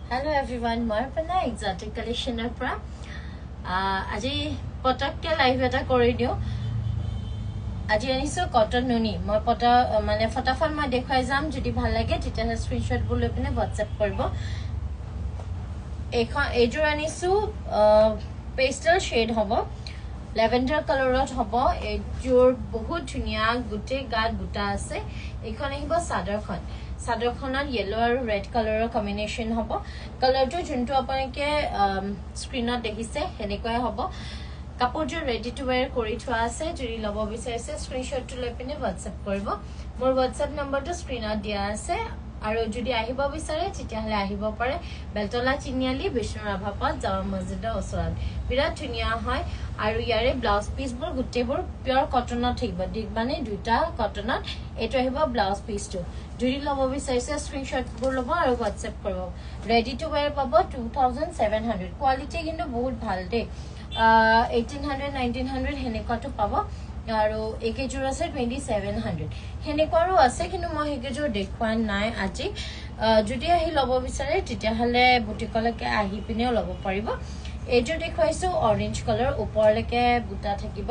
Hello everyone, মই pana exotic collectioner পৰা আজি পটককে লাইভ এটা কৰি দিও আজি আনিছো কটন নুনি মই পটা মানে ফটাফট মই দেখাই যাম যদি ভাল লাগে তেতিয়া স্ক্ৰিনশ্বট বোৰ লৈ পিনে WhatsApp কৰিব এখন এজোৰ আনিছো পেস্টেল শেড হ'ব ল্যাভেন্ডাৰ কালাৰত হ'ব এজোৰ বহুত ধুনিয়া গুটে গাত বুটা আছে এখন আহিব সাদৰখন সাদৰখনত yellow আৰু red color combination হ'ব কালাৰটো যোনটো আপোনাকে স্ক্ৰিনত দেখিছে হেনেকৈ হ'ব কাপোৰটো ৰেডি টু wear কৰি থোৱা আছে যদি লব বিচাৰিছে স্ক্ৰিনশ্বটটো লৈ পিনে WhatsApp কৰিব মোৰ WhatsApp নম্বৰটো স্ক্ৰিনত দিয়া আছে আৰু যদি আহিব বিচাৰে তেতিয়া হলে আহিব পাৰে বেলতলা চিনিয়ালি বিষ্ণুৰাভাপত জামা মছজিদৰ ওচৰত বিৰাট ধুনিয়া হয় আৰু ইয়াৰে ব্লাউজ পিচবোৰ গুটেবোৰ পিওৰ কটনত থাকিব মানে দুটা কটনত এটো আহিব ব্লাউজ পিচটো যদি লব বিচাৰিছে স্ক্ৰিনশ্বটবোৰ লব আৰু WhatsApp কৰিব ৰেডি টু wear পাব 2700 কোৱালিটি কিন্তু বহুত ভাল দে 1800 1900 হেনেকটো পাব আৰু একেজোৰ আছে 2700 হেনেকৰো আছে কিন্তু মই একেজোৰ দেখুৱা নাই আজি যদি আহি লব বিচাৰে তেতিয়া হলে বুটিকলৈকে আহি পিনেও লব পাৰিব এজো দেখুৱাইছো অৰেঞ্জ কালাৰ ওপৰলৈকে বুটা থাকিব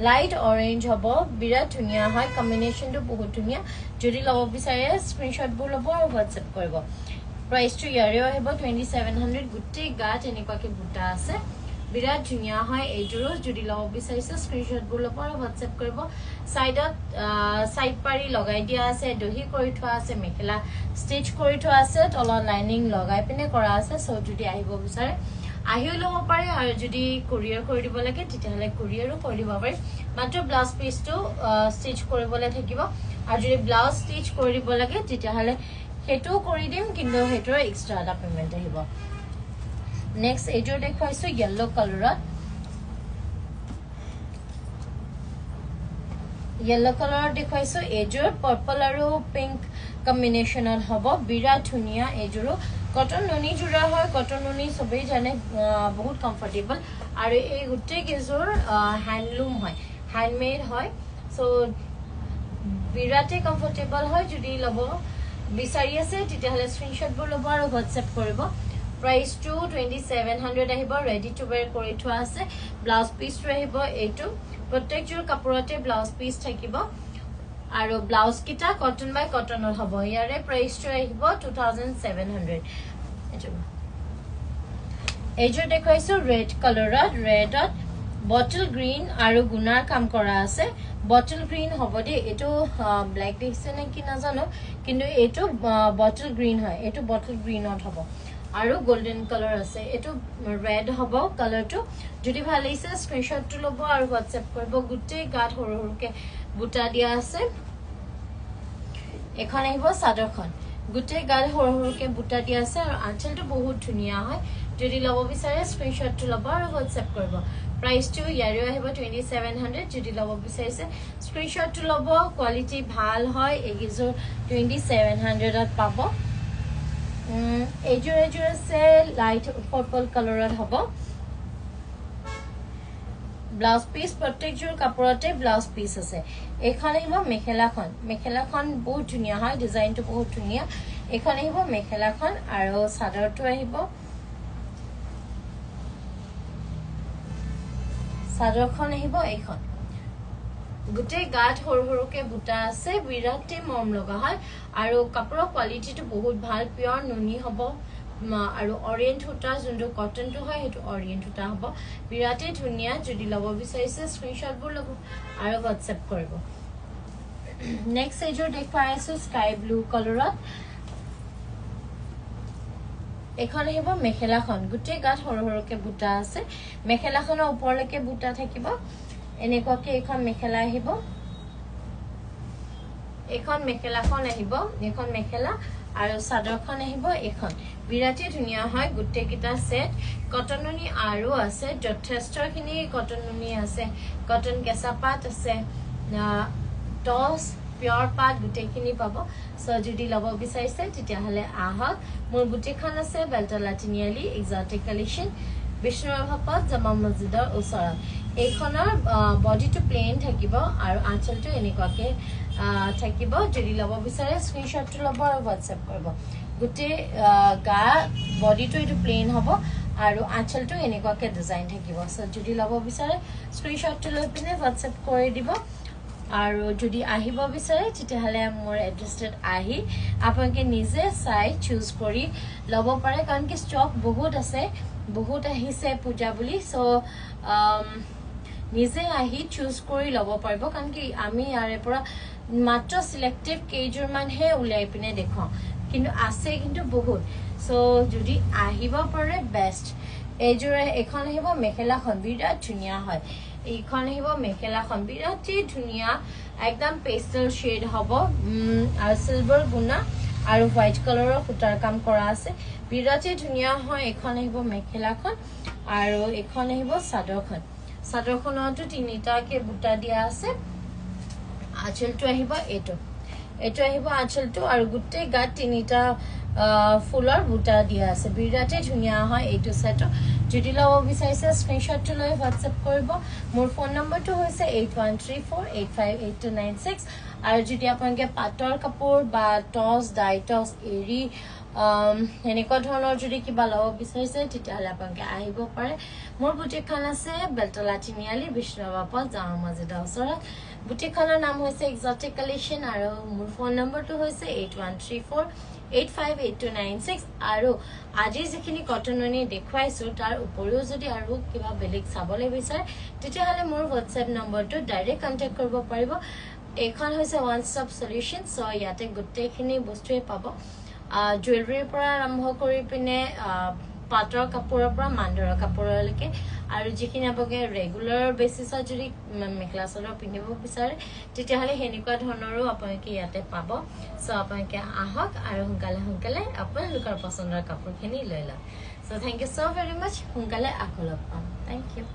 লাইট অৰেঞ্জ হ'ব বিৰাট ধুনিয়া হয় কম্বিনেশনটো বহুত ধুনিয়া যদি লব বিচাৰে স্ক্ৰিনশ্বটবোৰ লব আৰু WhatsApp কৰিব প্ৰাইসটো ইয়াৰেও আহিব 2700 গুটি গাত এনেকুৱাকে বুটা আছে বিৰাট ধুনিয়া হয় এজোৰ যদি লব বিচাৰিছে স্ক্ৰিনশ্বটবোৰ লব আৰু WhatsApp কৰিব সাইডত সাইড পাৰি লগাই দিয়া আছে দহি কৰি থোৱা আছে মেখেলা ষ্টিচ কৰি থোৱা আছে তলত লাইনিং লগাই পিনে কৰা আছে সো যদি আহিব বিচাৰে আহিও লব পাৰে আৰু যদি কোৰিয়াৰ কৰি দিব লাগে তেতিয়া হলে কোৰিয়াৰো কৰি দিব পাৰে মাত্ৰ ব্লাউজ পিচটো ষ্টিচ কৰিবলৈ থাকিব আৰু যদি ব্লাউজ ষ্টিচ কৰি দিব লাগে তেতিয়া হলে হেটো কৰি দিম কিন্তু হেটোৰ এক্সট্ৰা এটা পেমেন্ট আহিব নেক্সট এজোৰ দেখুৱাইছো yellow কালাৰত yellow কালাৰত দেখুৱাইছো এজোৰ পাৰ্পল আৰু পিংক কম্বিনেশনত হ'ব বিৰাট ধুনিয়া এজোৰ কটন নুনি জোৰা হয় কটন নুনি সবেই জানে বহুত কমফৰ্টেবল আৰু এই গুটে কেজোৰ হ্যান্ডলুম হয় হ্যান্ডমেড হয় সো বিৰাটে কমফৰ্টেবল হয় যদি লব বিচাৰি আছে তেতিয়া হলে স্ক্ৰিনশ্বটবোৰ লব আৰু WhatsApp কৰিব প্ৰাইস টু 2700 আহিব ৰেডি টু wear কৰি থোৱা আছে ব্লাউজ পিচটো আহিব এইটো প্ৰত্যেকজোৰ কাপোৰতে ব্লাউজ পিচ থাকিব আৰু ব্লাউজ কিটা কটন বাই কটনত হ'ব ইয়াৰে প্ৰাইসটো আহিব 2700 এজোৰ দেখুৱাইছো ৰেড কালাৰত ৰেডত বটল গ্ৰীন আৰু গুনাৰ কাম কৰা আছে বটল গ্ৰীন হ'ব দে এটো ব্ল্যাক দেখিছে নে কি নাজানো কিন্তু এটো বটল গ্ৰীন হয় এটো বটল গ্ৰীনত হ'ব আৰু গোল্ডেন কালাৰ আছে এটো ৰেড হ'ব কালাৰটো যদি ভাল লাগিছে স্ক্ৰিনশ্বটটো লব আৰু WhatsApp কৰিব গুটে গাত হৰু হৰুকে বুটা দিয়া আছে এখন আহিব সাদৰখন গুটে গাত হৰু হৰুকে বুটা দিয়া আছে আৰু আঁচলটো বহুত ধুনিয়া হয় যদি লব বিচাৰে স্ক্ৰিনশ্বটটো লব আৰু WhatsApp কৰিব প্ৰাইসটো ইয়াৰেও আহিব 2700 যদি লব বিচাৰিছে স্ক্ৰিনশ্বটটো লব কোৱালিটি ভাল হয় এগিজোৰ 2700 ত পাব এজোৰ আছে লাইট পাৰ্পল কালাৰত হ'ব ব্লাউজ পিচ প্ৰত্যেকজোৰ কাপোৰতে ব্লাউজ পিচ আছে এখন আহিব মেখেলাখন বহুত ধুনিয়া হয় ডিজাইনটো বহুত ধুনিয়া এখন আহিব মেখেলাখন আৰু সাদৰটো আহিব সাদৰখন আহিব এখন গুটে গাত হৰু হৰুকে বুটা আছে বিৰাটে মৰম লগা হয় আৰু কাপোৰৰ কোৱালিটিটো বহুত ভাল পিওৰ নুনি হ'ব আৰু অৰিয়েন্ট সূতা যোনটো কটনটো হয় হেটো অৰিয়েন্ট সূতা হ'ব বিৰাটে ধুনিয়া যদি লব বিচাৰিছে স্ক্ৰিনশ্বটবোৰ লব আৰু WhatsApp কৰিব নেক্সট এজোৰ দেখুৱাই আছো স্কাই ব্লু কালাৰত এখন আহিব মেখেলাখন গুটে গাত হৰু হৰুকে বুটা আছে মেখেলাখনৰ ওপৰলৈকে বুটা থাকিব এনেকুৱাকে এখন মেখেলা আহিব এখন মেখেলাখন আহিব এখন মেখেলা আৰু সাদৰখন আহিব এখন বিৰাটে ধুনিয়া হয় গুটে কিটা সেট কটন নুনি আৰু আছে যথেষ্টখিনি কটন নুনি আছে কটন কেঁচা পাট আছে টস পিওর পাট গুটেখিনি পাব সো যদি লব বিচাৰিছে তেতিয়া হলে আহক মোৰ বুটিখন আছে বেলতলা তিনিআলি এক্সোটিক কালেকশন বিষ্ণুৰাভাপত জামা মছজিদৰ ওচৰত এইখনৰ বডিটো প্লেন থাকিব আৰু আঁচলটো এনেকুৱাকে থাকিব যদি লব বিচাৰে স্ক্ৰিনশ্বটটো লব আৰু WhatsApp কৰিব গুটে গা বডিটো এটো প্লেন হ'ব আৰু আঁচলটো এনেকুৱাকে ডিজাইন থাকিব সো যদি লব বিচাৰে স্ক্ৰিনশ্বটটো লৈ পিনে WhatsApp কৰি দিব আৰু যদি আহিব বিচাৰে তেতিয়াহলে মোৰ এড্ৰেছত আহি আপোনালোকে নিজে চাই চুজ কৰি লব পাৰে কাৰণ কি ষ্টক বহুত আছে বহুত আহিছে পূজা বুলি সো নিজে আহি চুজ কৰি লব পাৰিব কাৰণ কি আমি ইয়াৰে পৰা মাত্ৰ সিলেক্টিভ কেইজোৰমানহে উলাই পিনে দেখাও কিন্তু আছে কিন্তু বহুত সো যদি আহিব পাৰে বেষ্ট এইজোৰে এখন আহিব মেখেলাখন বিৰাট ধুনীয়া হয় এইখন আহিব মেখেলাখন বিৰাটই ধুনীয়া একদম পেস্টেল শেড হ'ব আৰু সিলভাৰ গুণা আৰু হোৱাইট কালাৰৰ সুতাৰ কাম কৰা আছে বিৰাটই ধুনীয়া হয় এখন আহিব মেখেলাখন আৰু এখন আহিব চাদৰখনতো তিনিটাকে বুটা দিয়া আছে আঁচলটো আহিব এটো আহিব আঁচলটো আৰু গোটেই গাত তিনিটা ফুলৰ বুটা দিয়া আছে বিৰাটে ধুনীয়া হয় এইটো সেট যদি লব বিচাৰিছে স্ক্ৰিনশ্বটটো লৈ WhatsApp কৰিব মোৰ ফোন নম্বৰটো হৈছে 8134858296 আৰু যদি আপোনালোকে পাটৰ কাপোৰ বা টছ ডাইটছ এৰি এনেকুৱা ধৰণৰ যদি কিবা লব বিচাৰিছে তেতিয়াহলে আপোনালোকে আহিব পাৰে মোৰ বুটিকখন আছে বেলতলা তিনিআলি বিষ্ণুবাপল জামা মছজিদৰ ওচৰত বুটিকখনৰ নাম হৈছে এক্সোটিক কালেকশন আৰু মোৰ ফোন নম্বৰটো হৈছে 8134858296 আৰু আজি যিখিনি কটননি দেখুৱাইছো তাৰ উপৰিও যদি আৰু কিবা বেলেগ চাবলৈ বিচাৰে তেতিয়াহলে মোৰ WhatsApp নম্বৰটো ডাইৰেক্ট কন্টাক্ট কৰিব পাৰিব এখন হৈছে ওৱান ষ্টপ সলিউশন সো ইয়াতে গোটেইখিনি বস্তুৱে পাব জুৱেলাৰীৰ পৰা আৰম্ভ কৰি পিনে পাটৰ কাপোৰৰ পৰা মাণ্ডৰৰ কাপোৰলৈকে আৰু যিখিনি আপোনালোকে ৰেগুলাৰ বেচিছত যদি মেখেলা চাদৰ পিন্ধিব বিচাৰে তেতিয়াহলে হেনেকুৱা ধৰণৰো আপোনালোকে ইয়াতে পাব সো আপোনালোকে আহক আৰু সোনকালে আপোনালোকৰ পছন্দৰ কাপোৰখিনি লৈ লওক so thank you so very much সোনকালে আকৌ লগ পাম থ্যাংক ইউ